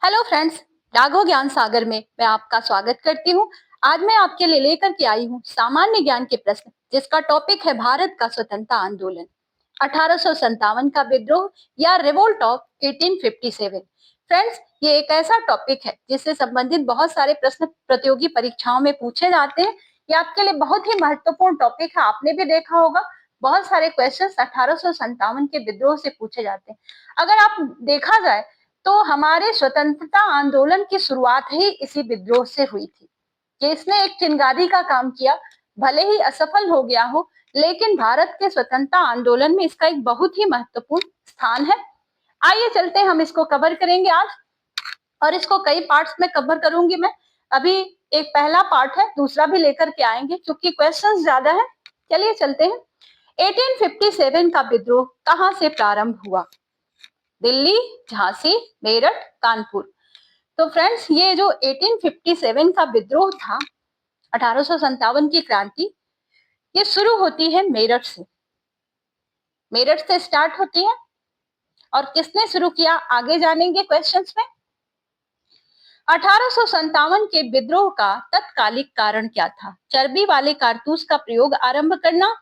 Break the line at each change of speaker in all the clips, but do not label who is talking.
Hello friends, Raghav ज्ञान सागर में मैं आपका स्वागत करती हूँ। आज मैं आपके लिए लेकर के आई हूँ सामान्य ज्ञान के प्रश्न, जिसका टॉपिक है भारत का स्वतंत्रता आंदोलन 1857 का विद्रोह या रिवोल्ट ऑफ 1857। फ्रेंड्स, ये एक ऐसा टॉपिक है जिससे संबंधित बहुत सारे प्रश्न प्रतियोगी परीक्षाओं में पूछे जाते हैं। ये आपके लिए बहुत ही महत्वपूर्ण टॉपिक है। आपने भी देखा होगा, बहुत सारे क्वेश्चन 1857 के विद्रोह से पूछे जाते हैं। अगर आप देखा जाए तो हमारे स्वतंत्रता आंदोलन की शुरुआत ही इसी विद्रोह से हुई थी कि इसने एक चिंगारी का काम किया। भले ही असफल हो गया हो, लेकिन भारत के स्वतंत्रता आंदोलन में इसका एक बहुत ही महत्वपूर्ण स्थान है। आइए चलते हैं, हम इसको कवर करेंगे आज, और इसको कई पार्ट्स में कवर करूंगी मैं। अभी एक पहला पार्ट है, दूसरा भी लेकर के आएंगे क्योंकि क्वेश्चंस ज्यादा है। चलिए चलते हैं। 1857 का विद्रोह कहां से प्रारंभ हुआ? दिल्ली, झांसी, मेरठ, कानपुर। तो फ्रेंड्स, ये जो 1857 का विद्रोह था, 1857 की क्रांति, ये शुरू होती है मेरठ से। मेरठ से स्टार्ट होती है। और किसने शुरू किया, आगे जानेंगे क्वेश्चंस में। 1857 के विद्रोह का तत्कालिक कारण क्या था? चर्बी वाले कारतूस का प्रयोग आरंभ करना,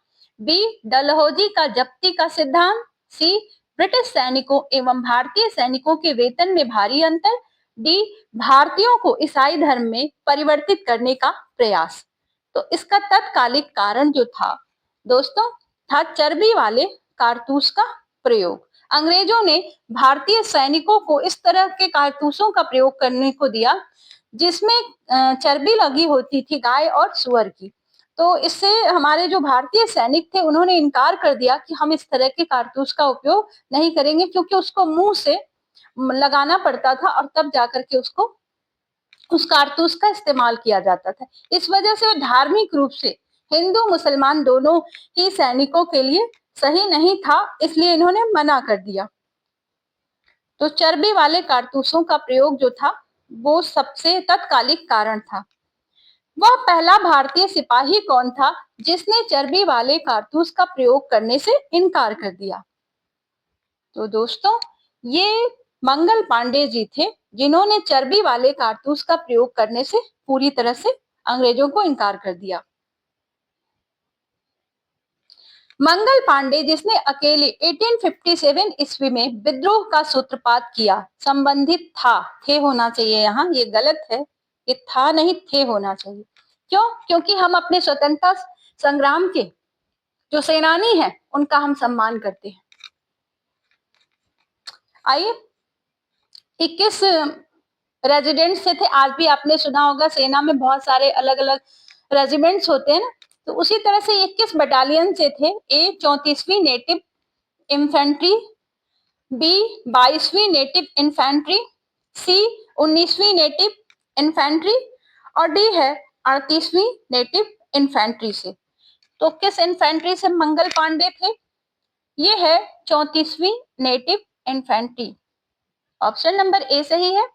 बी डलहौजी का जब्ती का सिद्धांत, सी ब्रिटिश सैनिकों एवं भारतीय सैनिकों के वेतन में भारी अंतर, डी भारतीयों को ईसाई धर्म में परिवर्तित करने का प्रयास। तो इसका तत्कालिक कारण जो था दोस्तों, था चर्बी वाले कारतूस का प्रयोग। अंग्रेजों ने भारतीय सैनिकों को इस तरह के कारतूसों का प्रयोग करने को दिया जिसमें चर्बी लगी होती थी गाय और सुअर की। तो इससे हमारे जो भारतीय सैनिक थे उन्होंने इनकार कर दिया कि हम इस तरह के कारतूस का उपयोग नहीं करेंगे, क्योंकि उसको मुंह से लगाना पड़ता था और तब जाकर के उसको उस कारतूस का इस्तेमाल किया जाता था। इस वजह से धार्मिक रूप से हिंदू मुसलमान दोनों ही सैनिकों के लिए सही नहीं था, इसलिए इन्होंने मना कर दिया। तो चर्बी वाले कारतूसों का प्रयोग जो था वो सबसे तत्कालिक कारण था। वह पहला भारतीय सिपाही कौन था जिसने चर्बी वाले कारतूस का प्रयोग करने से इनकार कर दिया? तो दोस्तों, ये मंगल पांडे जी थे, जिन्होंने चर्बी वाले कारतूस का प्रयोग करने से पूरी तरह से अंग्रेजों को इनकार कर दिया। मंगल पांडे, जिसने अकेले 1857 ईस्वी में विद्रोह का सूत्रपात किया, संबंधित था, थे होना चाहिए, यहाँ ये गलत है, ये था नहीं, थे होना चाहिए। क्यों? क्योंकि हम अपने स्वतंत्रता संग्राम के जो सेनानी हैं उनका हम सम्मान करते हैं। आइए, 21 रेजिडेंट से थे। आज भी आपने सुना होगा सेना में बहुत सारे अलग अलग रेजिमेंट्स होते हैं ना, तो उसी तरह से 21 बटालियन से थे। ए 34वीं नेटिव इन्फेंट्री, बी 22वीं नेटिव इन्फेंट्री, सी 19वीं नेटिव इन्फेंट्री और डी है 38वीं नेटिव इन्फेंट्री से। तो किस इन्फेंट्री से मंगल पांडे थे? ये है 34वीं native infantry. Option number A सही है।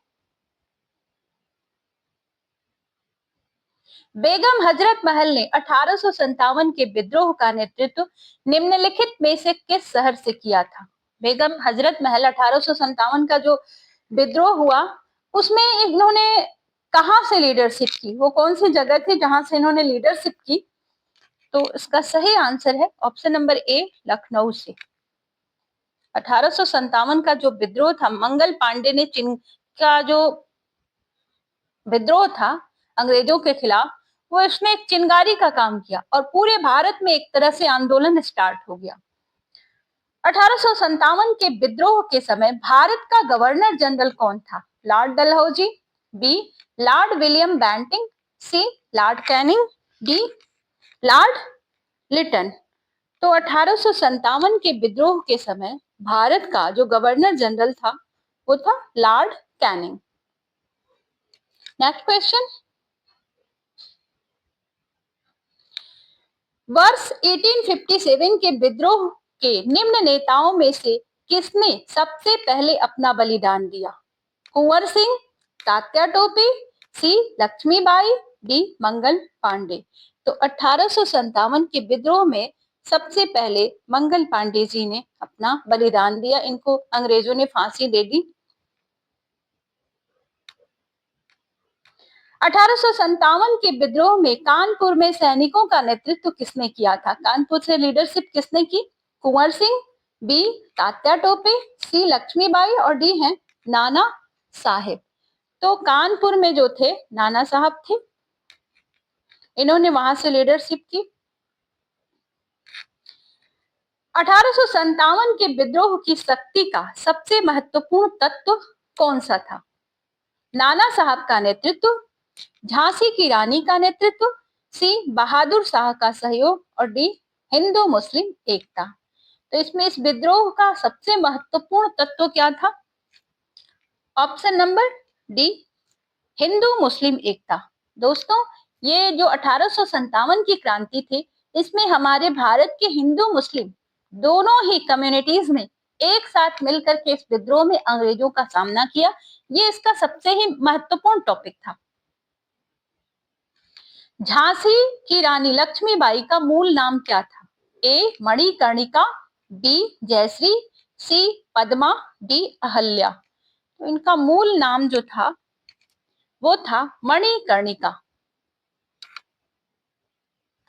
बेगम हजरत महल ने 1857 के विद्रोह का नेतृत्व निम्नलिखित में से किस शहर से किया था? बेगम हजरत महल 1857 का जो विद्रोह हुआ उसमें इन्होंने कहां से लीडरशिप की? वो कौन सी जगह थी जहां से इन्होंने लीडरशिप की? तो इसका सही आंसर है ऑप्शन नंबर ए, लखनऊ से। 1857 का जो विद्रोह था, मंगल पांडे ने का जो विद्रोह था अंग्रेजों के खिलाफ, वो इसने एक चिंगारी का काम किया और पूरे भारत में एक तरह से आंदोलन स्टार्ट हो गया। 1857 के विद्रोह के समय भारत का गवर्नर जनरल कौन था? Lord Dalhousie, B Lord William Bentinck, C Lord Canning, D Lord Lytton. तो 1857 के विद्रोह के समय भारत का जो गवर्नर जनरल था वो था लॉर्ड कैनिंग। Next question. वर्ष 1857 के विद्रोह के निम्न नेताओं में से किसने सबसे पहले अपना बलिदान दिया? कुंवर सिंह, तात्या टोपे, सी लक्ष्मीबाई, डी मंगल पांडे। तो 1857 के विद्रोह में सबसे पहले मंगल पांडे जी ने अपना बलिदान दिया। इनको अंग्रेजों ने फांसी दे दी। 1857 के विद्रोह में कानपुर में सैनिकों का नेतृत्व किसने किया था? कानपुर से लीडरशिप किसने की? कुंवर सिंह, बी तात्या टोपे, सी लक्ष्मीबाई और डी है नाना साहेब। तो कानपुर में जो थे नाना साहब थे, इन्होंने वहां से लीडरशिप की। 1857 के विद्रोह की शक्ति का सबसे महत्वपूर्ण तत्व कौन सा था? नाना साहब का नेतृत्व, झांसी की रानी का नेतृत्व, सी बहादुर शाह का सहयोग और डी हिंदू मुस्लिम एकता। तो इसमें इस विद्रोह का सबसे महत्वपूर्ण तत्व क्या था? ऑप्शन नंबर डी हिंदू मुस्लिम एकता। दोस्तों, ये जो 1857 की क्रांति थी, इसमें हमारे भारत के हिंदू मुस्लिम दोनों ही कम्युनिटीज ने एक साथ मिलकर के इस विद्रोह में अंग्रेजों का सामना किया। ये इसका सबसे ही महत्वपूर्ण टॉपिक था। झांसी की रानी लक्ष्मीबाई का मूल नाम क्या था? ए मणिकर्णिका, बी जयश्री, सी पद्मा, डी अहल्या। तो इनका मूल नाम जो था वो था मणिकर्णिका।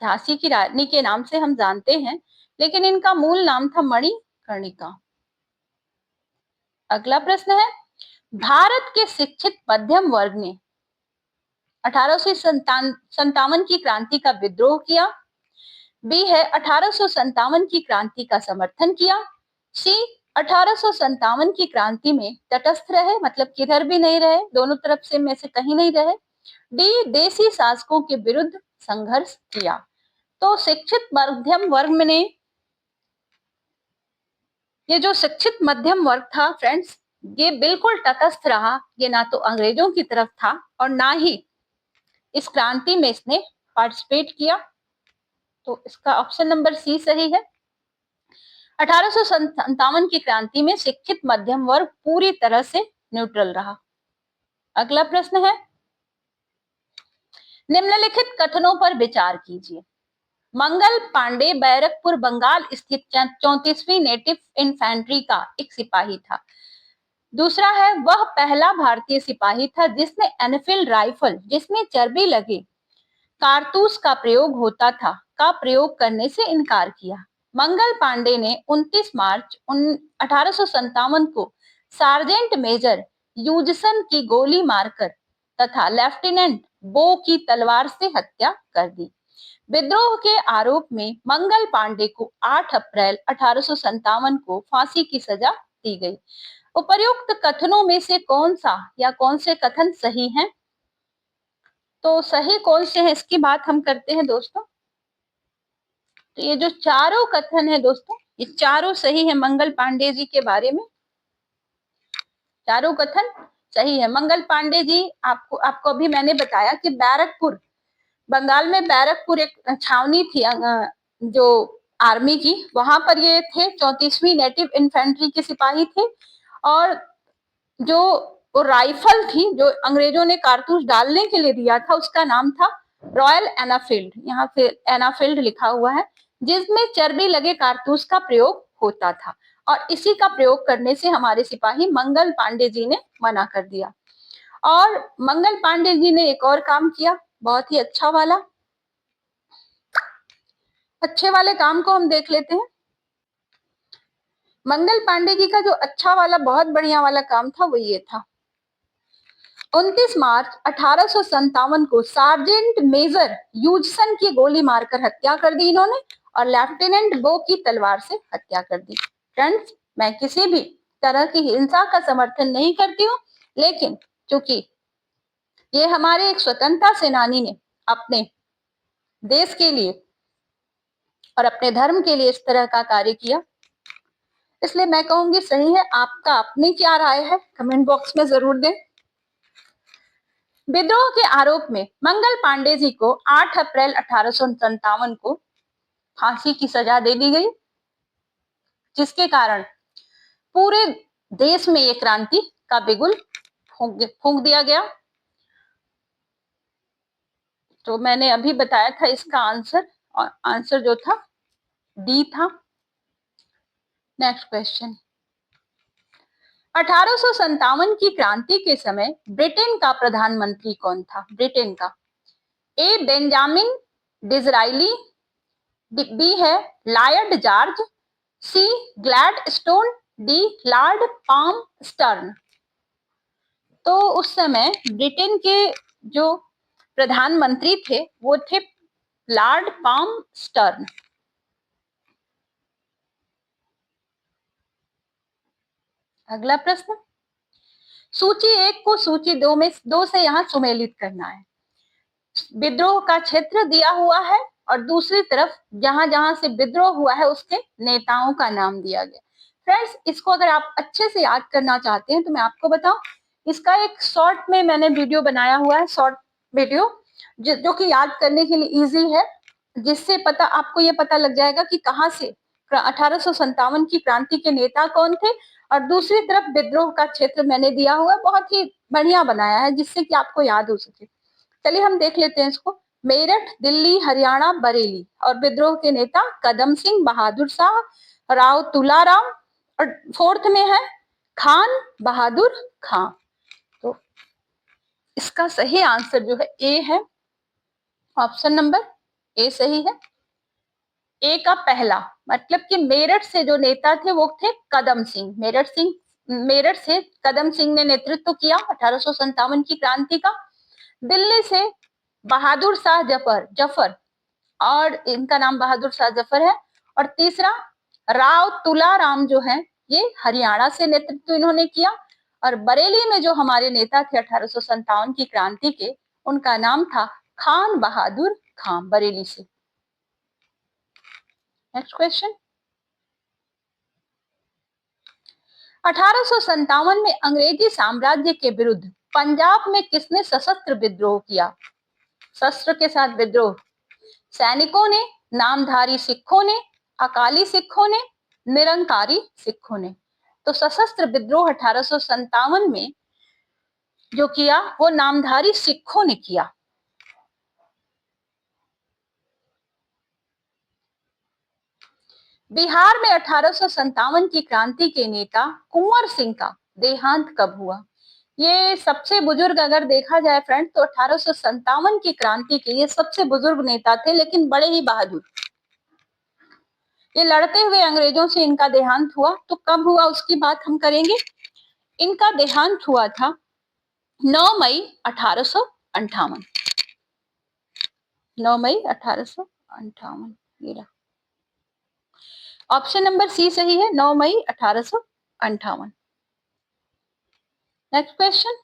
झांसी की रानी के नाम से हम जानते हैं, लेकिन इनका मूल नाम था मणिकर्णिका। अगला प्रश्न है, भारत के शिक्षित मध्यम वर्ग ने 1857 की क्रांति का विद्रोह किया, बी है 1857 की क्रांति का समर्थन किया, सी 1857 की क्रांति में तटस्थ रहे, मतलब किधर भी नहीं रहे, दोनों तरफ से में से कहीं नहीं रहे, डी देशी शासकों के विरुद्ध संघर्ष किया। तो शिक्षित मध्यम वर्ग में ने ये जो शिक्षित मध्यम वर्ग था फ्रेंड्स, ये बिल्कुल तटस्थ रहा। ये ना तो अंग्रेजों की तरफ था और ना ही इस क्रांति में इसने पार्टिसिपेट किया। तो इसका ऑप्शन नंबर सी सही है। 1857 की क्रांति में शिक्षित मध्यम वर्ग पूरी तरह से न्यूट्रल रहा। अगला प्रश्न है, निम्नलिखित कथनों पर विचार कीजिए। मंगल पांडे बैरकपुर बंगाल स्थित 34वीं नेटिव इन्फेंट्री का एक सिपाही था। दूसरा है, वह पहला भारतीय सिपाही था जिसने एनफील्ड राइफल, जिसमें चर्बी लगे कारतूस का प्रयोग होता था, का प्रयोग करने से इनकार किया। मंगल पांडे ने 29 मार्च 1857 को सार्जेंट मेजर यूजसन की गोली मारकर तथा लेफ्टिनेंट बो की तलवार से हत्या कर दी। विद्रोह के आरोप में मंगल पांडे को 8 अप्रैल 1857 को फांसी की सजा दी गई। उपर्युक्त कथनों में से कौन सा या कौन से कथन सही हैं? तो सही कौन से हैं इसकी बात हम करते हैं दोस्तों। तो ये जो चारों कथन है दोस्तों, ये चारों सही है मंगल पांडे जी के बारे में। चारों कथन सही है। मंगल पांडे जी, आपको अभी मैंने बताया कि बैरकपुर, बंगाल में बैरकपुर एक छावनी थी जो आर्मी की, वहां पर ये थे, 34वीं नेटिव इन्फेंट्री के सिपाही थे। और जो वो राइफल थी जो अंग्रेजों ने कारतूस डालने के लिए दिया था, उसका नाम था रॉयल एनाफील्ड। यहाँ पे एनाफील्ड लिखा हुआ है, जिसमें चर्बी लगे कारतूस का प्रयोग होता था। और इसी का प्रयोग करने से हमारे सिपाही मंगल पांडे जी ने मना कर दिया। और मंगल पांडे जी ने एक और काम किया, बहुत ही अच्छा वाला। अच्छे वाले काम को हम देख लेते हैं। मंगल पांडे जी का जो अच्छा वाला, बहुत बढ़िया वाला काम था, वो ये था। 29 मार्च 1857 को सार्जेंट मेजर यूजसन की गोली मारकर हत्या कर दी इन्होंने, और लेफ्टिनेंट बो की तलवार से हत्या कर दी। फ्रेंड्स, मैं किसी भी तरह की हिंसा का समर्थन नहीं करती हूँ, लेकिन चूंकि ये हमारे एक स्वतंत्रता सेनानी ने अपने देश के लिए और अपने धर्म के लिए इस तरह का कार्य किया, इसलिए मैं कहूंगी सही है। आपका अपनी क्या राय है कमेंट बॉक्स में जरूर दें। विद्रोह के आरोप में मंगल पांडे जी को 8 अप्रैल 1857 को फांसी की सजा दे दी गई, जिसके कारण पूरे देश में ये क्रांति का बिगुल फूंक दिया गया। तो मैंने अभी बताया था इसका आंसर, और आंसर जो था डी था। नेक्स्ट क्वेश्चन, 1857 की क्रांति के समय ब्रिटेन का प्रधानमंत्री कौन था? ब्रिटेन का ए बेंजामिन डिजराइली, बी है Lord George, C Gladstone, D Lord Palmerston. तो उस समय ब्रिटेन के जो प्रधानमंत्री थे वो थे लॉर्ड पाम स्टर्न। अगला प्रश्न, सूची 1 को सूची 2 में 2 से यहाँ सुमेलित करना है। विद्रोह का क्षेत्र दिया हुआ है और दूसरी तरफ जहां जहां से विद्रोह हुआ है उसके नेताओं का नाम दिया गया। फ्रेंड्स, इसको अगर आप अच्छे से याद करना चाहते हैं तो मैं आपको बताऊं, इसका एक शॉर्ट में मैंने वीडियो बनाया हुआ है, शॉर्ट वीडियो जो कि याद करने के लिए इजी है, जिससे पता आपको ये पता लग जाएगा कि कहाँ से 1857 की क्रांति के नेता कौन थे और दूसरी तरफ विद्रोह का क्षेत्र मैंने दिया हुआ है। बहुत ही बढ़िया बनाया है जिससे कि आपको याद हो सके। चलिए हम देख लेते हैं इसको। मेरठ, दिल्ली, हरियाणा, बरेली और विद्रोह के नेता कदम सिंह, बहादुर शाह, राव तुलाराम और फोर्थ में है खान बहादुर खां। तो इसका सही आंसर जो है ए है, ऑप्शन नंबर ए सही है। ए का पहला मतलब कि मेरठ से जो नेता थे वो थे कदम सिंह। मेरठ से कदम सिंह ने नेतृत्व किया 1857 की क्रांति का। दिल्ली से बहादुर शाह जफर और इनका नाम बहादुर शाह जफर है। और तीसरा राव तुलाराम जो है ये हरियाणा से नेतृत्व इन्होंने किया। और बरेली में जो हमारे नेता थे 1857 की क्रांति के, उनका नाम था खान बहादुर खां, बरेली से। नेक्स्ट क्वेश्चन, 1857 में अंग्रेजी साम्राज्य के विरुद्ध पंजाब में किसने सशस्त्र विद्रोह किया? शस्त्र के साथ विद्रोह, सैनिकों ने, नामधारी सिखों ने, अकाली सिखों ने, निरंकारी सिखों ने। तो सशस्त्र विद्रोह 1857 में जो किया वो नामधारी सिखों ने किया। बिहार में 1857 की क्रांति के नेता कुंवर सिंह का देहांत कब हुआ? ये सबसे बुजुर्ग अगर देखा जाए फ्रेंड तो 1857 की क्रांति के ये सबसे बुजुर्ग नेता थे, लेकिन बड़े ही बहादुर। ये लड़ते हुए अंग्रेजों से इनका देहांत हुआ। तो कब हुआ उसकी बात हम करेंगे। इनका देहांत हुआ था 9 मई 1858। 9 मई 1858। ऑप्शन नंबर सी सही है, 9 मई 1858। नेक्स्ट क्वेश्चन,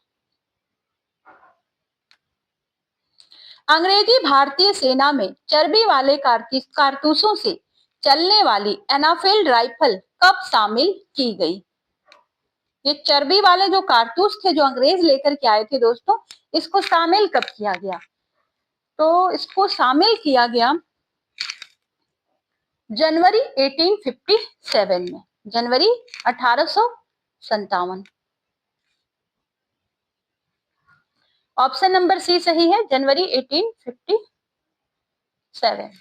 अंग्रेजी भारतीय सेना में चर्बी वाले कारतूसों से चलने वाली एनाफील्ड राइफल कब शामिल की गई? ये चर्बी वाले जो कारतूस थे जो अंग्रेज लेकर के आए थे दोस्तों, इसको शामिल कब किया गया? तो इसको शामिल किया गया जनवरी 1857 में, जनवरी 1857। ऑप्शन नंबर सी सही है, जनवरी 1857।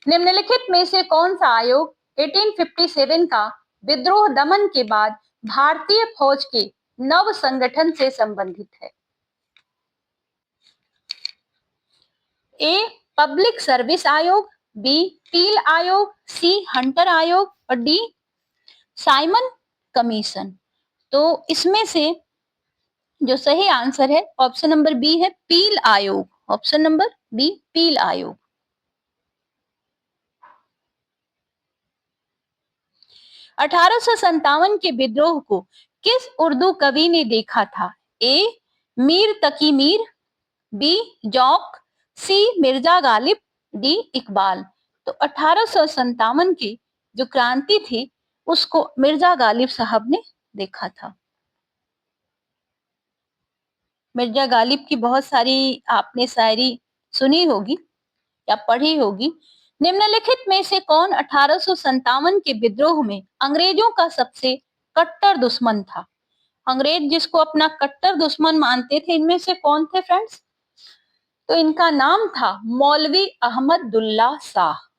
निम्नलिखित में से कौन सा आयोग 1857 का विद्रोह दमन के बाद भारतीय फौज के नव संगठन से संबंधित है? ए पब्लिक सर्विस आयोग, बी पील आयोग, सी हंटर आयोग और डी साइमन कमीशन। तो इसमें से जो सही आंसर है ऑप्शन नंबर बी है, पील आयोग। ऑप्शन नंबर बी, पील आयोग। 1857 के विद्रोह को किस उर्दू कवि ने देखा था? ए मीर तकी मीर, बी जौक, सी मिर्जा गालिब, डी इकबाल। तो 1857 की जो क्रांति थी उसको मिर्जा गालिब साहब ने देखा था। मिर्जा गालिब की बहुत सारी आपने शायरी सुनी होगी या पढ़ी होगी। निम्नलिखित में से कौन 1857 के विद्रोह में अंग्रेजों का सबसे कट्टर दुश्मन था? अंग्रेज जिसको अपना कट्टर दुश्मन मानते थे, इनमें से कौन थे फ्रेंड्स? तो इनका नाम था मौलवी Ahmadullah Shah.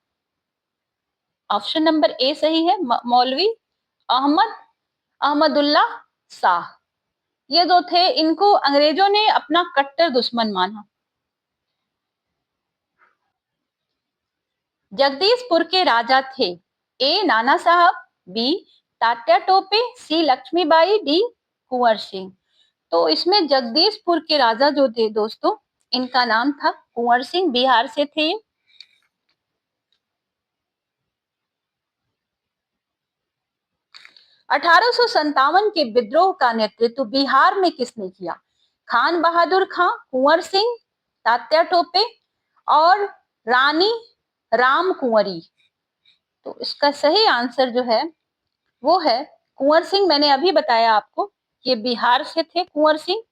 Option number A सही है, मौलवी अहमदुल्ला शाह। ये जो थे, इनको अंग्रेजों ने अपना कट्टर दुश्मन माना। जगदीशपुर के राजा थे, ए नाना साहब, बी तात्या टोपे, सी लक्ष्मीबाई, डी कुंवर सिंह। तो इसमें जगदीशपुर के राजा जो थे दोस्तों, इनका नाम था कुंवर सिंह, बिहार से थे। 1857 के विद्रोह का नेतृत्व बिहार में किसने किया? खान बहादुर खां, कुंवर सिंह, तात्या टोपे और रानी राम कुंवरी। तो इसका सही आंसर जो है वो है कुंवर सिंह। मैंने अभी बताया आपको, ये बिहार से थे कुंवर सिंह।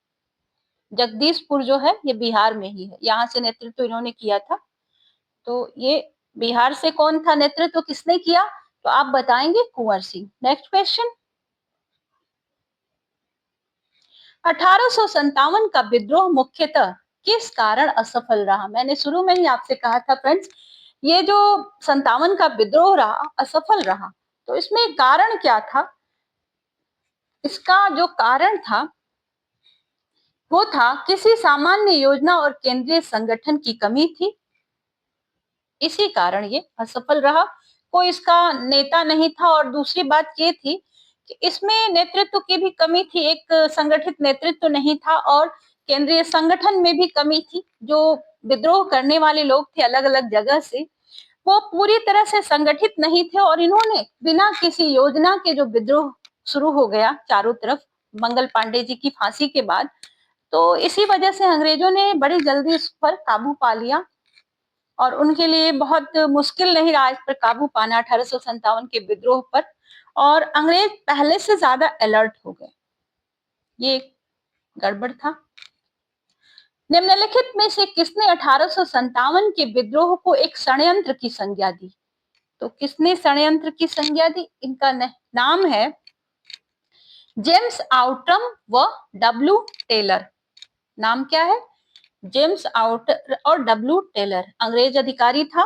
जगदीशपुर जो है ये बिहार में ही है, यहाँ से नेतृत्व इन्होंने किया था। तो ये बिहार से कौन था, नेतृत्व किसने किया? तो आप बताएंगे कुंवर सिंह। Next question. 1857 का विद्रोह मुख्यतः किस कारण असफल रहा? मैंने शुरू में ही आपसे कहा था फ्रेंड्स, ये जो 57 का विद्रोह रहा असफल रहा, तो इसमें कारण क्या था? इसका जो कारण था वो था किसी सामान्य योजना और केंद्रीय संगठन की कमी थी, इसी कारण ये असफल रहा। कोई इसका नेता नहीं था, और दूसरी बात ये थी कि इसमें नेतृत्व की भी कमी थी, एक संगठित नेतृत्व नहीं था, और केंद्रीय संगठन में भी कमी थी। जो विद्रोह करने वाले लोग थे अलग अलग जगह से, वो पूरी तरह से संगठित नहीं थे, और इन्होंने बिना किसी योजना के जो विद्रोह शुरू हो गया चारों तरफ मंगल पांडे जी की फांसी के बाद, तो इसी वजह से अंग्रेजों ने बड़ी जल्दी इस पर काबू पा लिया, और उनके लिए बहुत मुश्किल नहीं रहा इस पर काबू पाना 1857 के विद्रोह पर, और अंग्रेज पहले से ज्यादा अलर्ट हो गए। ये गड़बड़ था। निम्नलिखित में से किसने 1857 के विद्रोह को एक षड्यंत्र की संज्ञा दी? तो किसने षड्यंत्र की संज्ञा दी? इनका नाम है जेम्स आउटम व डब्ल्यू टेलर। नाम क्या है? जेम्स आउटर और डब्ल्यू टेलर। अंग्रेज अधिकारी था,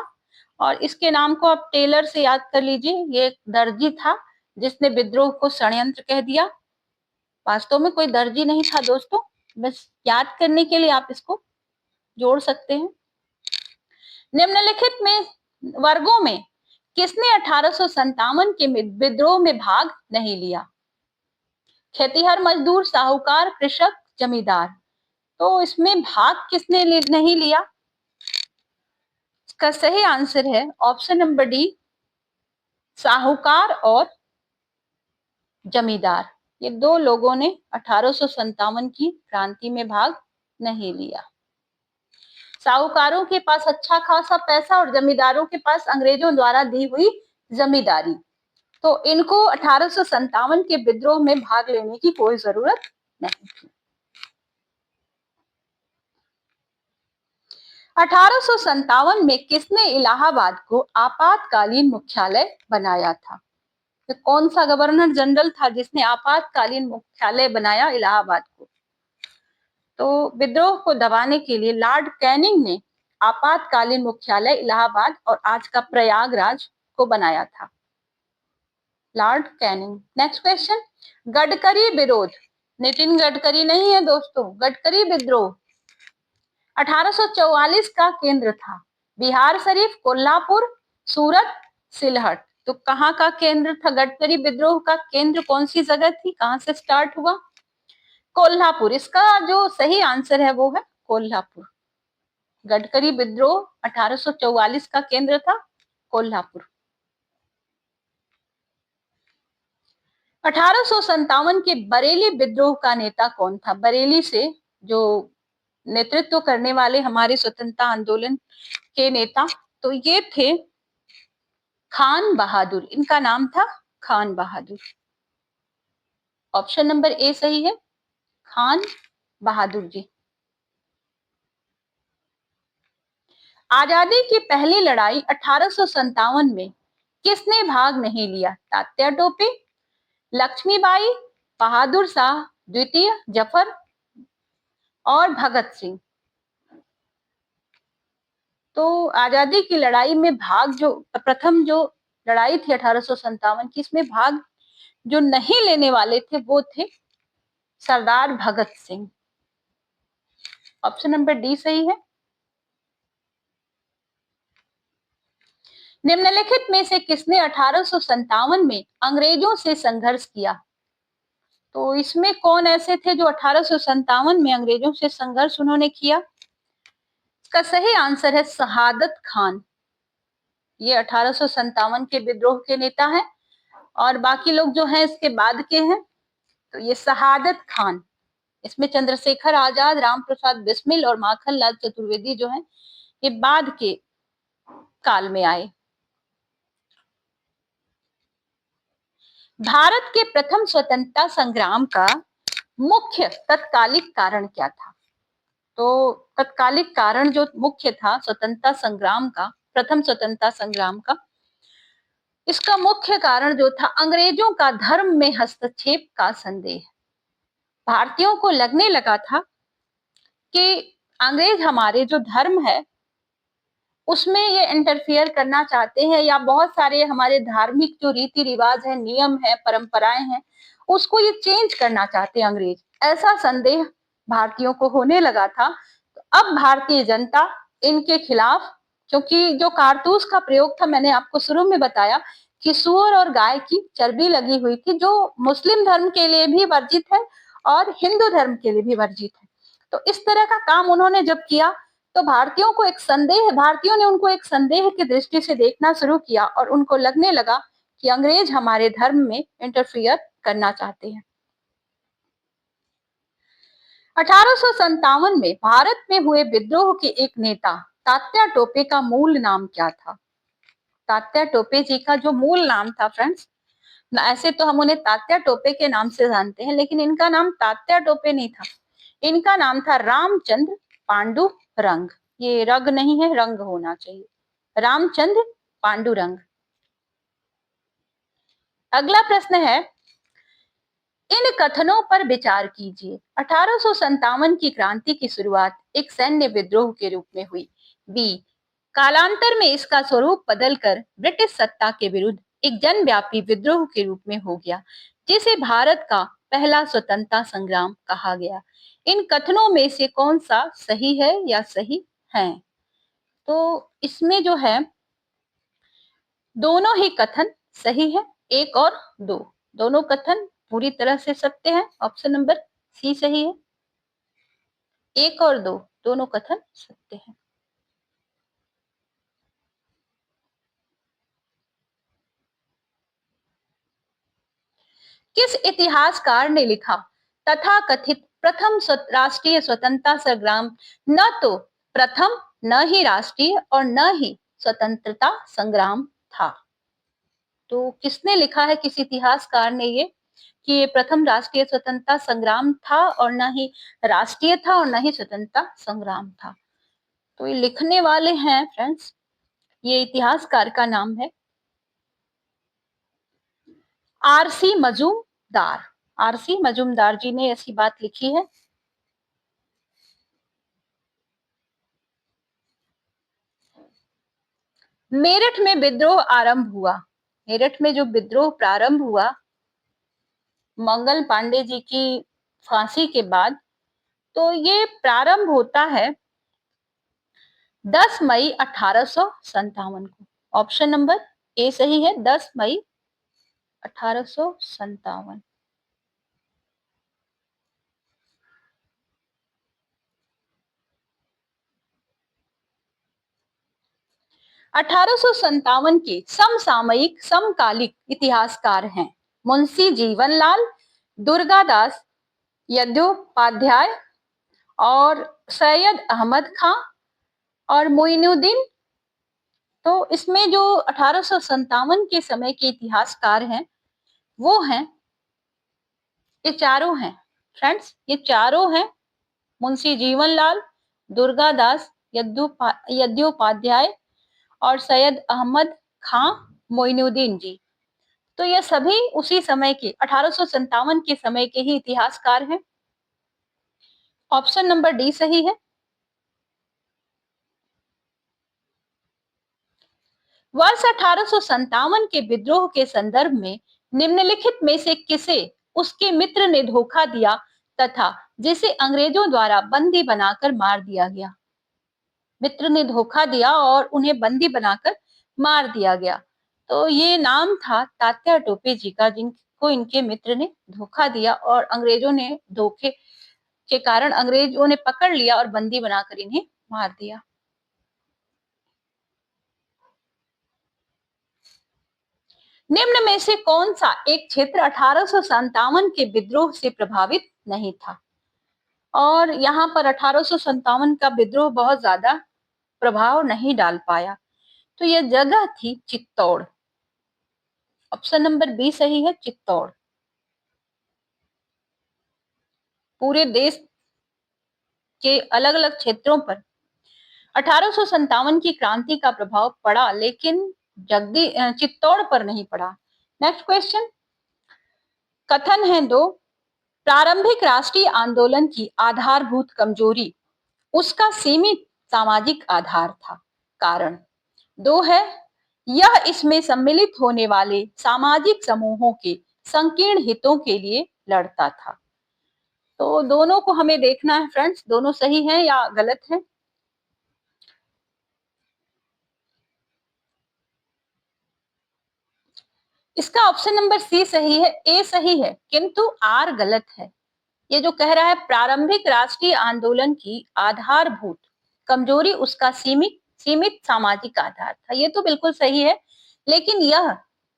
और इसके नाम को आप टेलर से याद कर लीजिए। ये एक दर्जी था जिसने विद्रोह को षड्यंत्र कह दिया। वास्तव में कोई दर्जी नहीं था दोस्तों, बस याद करने के लिए आप इसको जोड़ सकते हैं। निम्नलिखित में वर्गों में किसने 1857 के विद्रोह में भाग नहीं लिया? खेतीहर मजदूर, साहूकार, कृषक, जमींदार। तो इसमें भाग किसने नहीं लिया? इसका सही आंसर है ऑप्शन नंबर डी, साहूकार और जमींदार। ये दो लोगों ने 1857 की क्रांति में भाग नहीं लिया। साहूकारों के पास अच्छा खासा पैसा, और जमींदारों के पास अंग्रेजों द्वारा दी हुई जमींदारी, तो इनको 1857 के विद्रोह में भाग लेने की कोई जरूरत नहीं थी। 1857 में किसने इलाहाबाद को आपातकालीन मुख्यालय बनाया था? तो कौन सा गवर्नर जनरल था जिसने आपातकालीन मुख्यालय बनाया इलाहाबाद को? तो विद्रोह को दबाने के लिए लॉर्ड कैनिंग ने आपातकालीन मुख्यालय इलाहाबाद और आज का प्रयागराज को बनाया था, Lord Canning. Next question. Gadkari विरोध, नितिन गडकरी नहीं है दोस्तों, गडकरी विद्रोह 1844 का केंद्र था बिहार शरीफ, कोल्हापुर, सूरत, सिलहट। तो कहाँ का केंद्र था गडकरी विद्रोह का? केंद्र कौन सी जगह थी, कहाँ से स्टार्ट हुआ? कोल्हापुर। इसका जो सही आंसर है वो है कोल्हापुर। गडकरी विद्रोह 1844 का केंद्र था कोल्हापुर। 1857 के बरेली विद्रोह का नेता कौन था? बरेली से जो नेतृत्व करने वाले हमारे स्वतंत्रता आंदोलन के नेता, तो ये थे खान बहादुर। इनका नाम था खान बहादुर। ऑप्शन नंबर ए सही है, खान बहादुर जी। आजादी की पहली लड़ाई 1857 में किसने भाग नहीं लिया? तात्या टोपे, लक्ष्मीबाई, बहादुर शाह द्वितीय, जफर और भगत सिंह। तो आजादी की लड़ाई में भाग जो प्रथम जो लड़ाई थी 1857 की, इसमें भाग जो नहीं लेने वाले थे वो थे सरदार Bhagat Singh. Option number D सही है। निम्नलिखित में से किसने 1857 में अंग्रेजों से संघर्ष किया? तो इसमें कौन ऐसे थे जो 1857 में अंग्रेजों से संघर्ष उन्होंने किया? इसका सही आंसर है शहादत खान। ये 1857 के विद्रोह के नेता हैं और बाकी लोग जो हैं इसके बाद के हैं। तो ये शहादत खान, इसमें चंद्रशेखर आजाद, राम प्रसाद बिस्मिल और माखन लाल चतुर्वेदी जो हैं ये बाद के काल में आए। भारत के प्रथम स्वतंत्रता संग्राम का मुख्य तत्कालिक कारण क्या था? तो तत्कालिक कारण जो मुख्य था स्वतंत्रता संग्राम का, प्रथम स्वतंत्रता संग्राम का, इसका मुख्य कारण जो था अंग्रेजों का धर्म में हस्तक्षेप का संदेह। भारतीयों को लगने लगा था कि अंग्रेज हमारे जो धर्म है उसमें ये इंटरफियर करना चाहते हैं, या बहुत सारे हमारे धार्मिक जो रीति रिवाज है, नियम है, परंपराएं हैं, उसको ये चेंज करना चाहते हैं अंग्रेज। ऐसा संदेह भारतीयों को होने लगा था। तो अब भारतीय जनता इनके खिलाफ, क्योंकि जो कारतूस का प्रयोग था मैंने आपको शुरू में बताया कि सूअर और गाय की चर्बी लगी हुई थी, जो मुस्लिम धर्म के लिए भी वर्जित है और हिंदू धर्म के लिए भी वर्जित है। तो इस तरह का काम उन्होंने जब किया तो भारतीयों ने उनको एक संदेह की दृष्टि से देखना शुरू किया और उनको लगने लगा कि अंग्रेज हमारे धर्म में इंटरफियर करना चाहते हैं। 1857 में भारत में हुए विद्रोह के एक नेता तात्या टोपे का मूल नाम क्या था? तात्या टोपे जी का जो मूल नाम था फ्रेंड्स, ऐसे तो हम उन्हें तात्या टोपे के नाम से जानते हैं, लेकिन इनका नाम तात्या टोपे नहीं था। इनका नाम था रामचंद्र पांडुरंग। ये रग नहीं है, रंग होना चाहिए। रामचंद्र पांडुरंग। अगला प्रश्न है, इन कथनों पर विचार कीजिए। 1857 की क्रांति की शुरुआत एक सैन्य विद्रोह के रूप में हुई। बी, कालांतर में इसका स्वरूप बदलकर ब्रिटिश सत्ता के विरुद्ध एक जनव्यापी विद्रोह के रूप में हो गया, जिसे भारत का पहला स्वतंत्रता संग्राम कहा गया। इन कथनों में से कौन सा सही है या सही है? तो इसमें जो है दोनों ही कथन सही है, एक और दो, दोनों कथन पूरी तरह से सत्य है। ऑप्शन नंबर सी सही है। एक और दो दोनों कथन सत्य है। किस इतिहासकार ने लिखा तथाकथित प्रथम राष्ट्रीय स्वतंत्रता संग्राम न तो प्रथम, न ही राष्ट्रीय और न ही स्वतंत्रता संग्राम था? तो किसने लिखा है, किस इतिहासकार ने ये कि ये प्रथम राष्ट्रीय स्वतंत्रता संग्राम था और न ही राष्ट्रीय था और न ही स्वतंत्रता संग्राम था? तो ये लिखने वाले हैं फ्रेंड्स, ये इतिहासकार का नाम है आरसी मजूमदार। आरसी मजूमदार जी ने ऐसी बात लिखी है। मेरठ में विद्रोह आरंभ हुआ। मेरठ में जो विद्रोह प्रारंभ हुआ मंगल पांडे जी की फांसी के बाद, तो ये प्रारंभ होता है 10 मई 1857 को। ऑप्शन नंबर ए सही है, 10 मई 1857। 1857 के समसामयिक समकालिक इतिहासकार हैं मुंशी जीवनलाल, दुर्गादास यद्दोपाध्याय और सैयद अहमद खां और मोइनुद्दीन। तो इसमें जो 1857 के समय के इतिहासकार हैं वो हैं, ये चारों हैं फ्रेंड्स, ये चारों हैं मुंशी जीवनलाल, दुर्गादास यद्दोपाध्याय और सैयद अहमद खां मोइनुद्दीन जी। तो ये सभी उसी समय के 1857 के समय के ही इतिहासकार हैं। ऑप्शन नंबर डी सही है। वर्ष 1857 के विद्रोह के संदर्भ में निम्नलिखित में से किसे उसके मित्र ने धोखा दिया तथा जिसे अंग्रेजों द्वारा बंदी बनाकर मार दिया गया? मित्र ने धोखा दिया और उन्हें बंदी बनाकर मार दिया गया। तो ये नाम था तात्या टोपे जी का, जिनको इनके मित्र ने धोखा दिया और अंग्रेजों ने धोखे के कारण अंग्रेजों ने पकड़ लिया और बंदी बनाकर इन्हें मार दिया। निम्न में से कौन सा एक क्षेत्र 1857 के विद्रोह से प्रभावित नहीं था? और यहाँ पर 1857 का विद्रोह बहुत ज्यादा प्रभाव नहीं डाल पाया। तो यह जगह थी चित्तौड़। ऑप्शन नंबर बी सही है, चित्तौड़। पूरे देश के अलग अलग क्षेत्रों पर 1857 की क्रांति का प्रभाव पड़ा, लेकिन चित्तौड़ पर नहीं पड़ा। नेक्स्ट क्वेश्चन, कथन है दो, प्रारंभिक राष्ट्रीय आंदोलन की आधारभूत कमजोरी उसका सीमित सामाजिक आधार था। कारण दो है, यह इसमें सम्मिलित होने वाले सामाजिक समूहों के संकीर्ण हितों के लिए लड़ता था। तो दोनों को हमें देखना है फ्रेंड्स, दोनों सही है या गलत है। इसका ऑप्शन नंबर सी सही है, ए सही है, किंतु आर गलत है। ये जो कह रहा है प्रारंभिक राष्ट्रीय आंदोलन की आधारभूत कमजोरी उसका सीमित सीमित सामाजिक आधार था, ये तो बिल्कुल सही है। लेकिन यह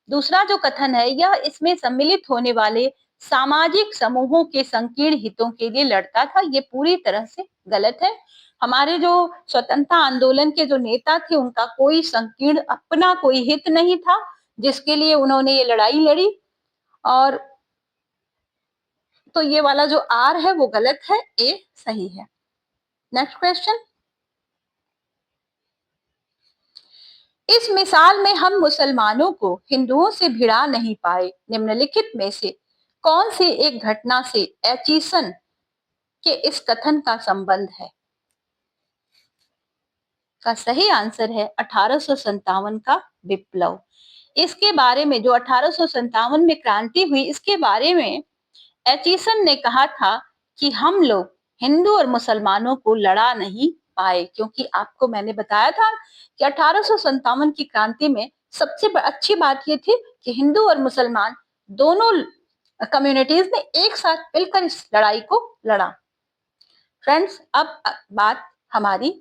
दूसरा जो कथन है, यह इसमें सम्मिलित होने वाले सामाजिक समूहों के संकीर्ण हितों के लिए लड़ता था, ये पूरी तरह से गलत है। हमारे जो स्वतंत्रता आंदोलन के जो नेता थे, उनका कोई संकीर्ण अपना कोई हित नहीं था जिसके लिए उन्होंने ये लड़ाई लड़ी। और तो ये वाला जो आर है वो गलत है, ए सही है। नेक्स्ट क्वेश्चन, इस मिसाल में हम मुसलमानों को हिंदुओं से भिड़ा नहीं पाए। निम्नलिखित में से कौन सी एक घटना से एचिसन के इस कथन का संबंध है? का सही आंसर है 1857 का विप्लव। इसके बारे में, जो 1857 में क्रांति हुई, इसके बारे में एचिसन ने कहा था कि हम लोग हिंदू और मुसलमानों को लड़ा नहीं पाए, क्योंकि आपको मैंने बताया था कि 1857 की क्रांति में सबसे अच्छी बात ये थी कि हिंदू और मुसलमान दोनों कम्युनिटीज ने एक साथ मिलकर इस लड़ाई को लड़ा। फ्रेंड्स, अब बात हमारी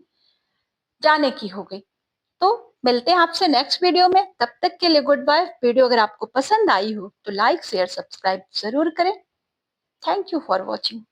जाने की हो गई, तो मिलते हैं आपसे नेक्स्ट वीडियो में। तब तक के लिए गुड बाय। वीडियो अगर आपको पसंद आई हो तो लाइक शेयर सब्सक्राइब जरूर करें। Thank you for watching.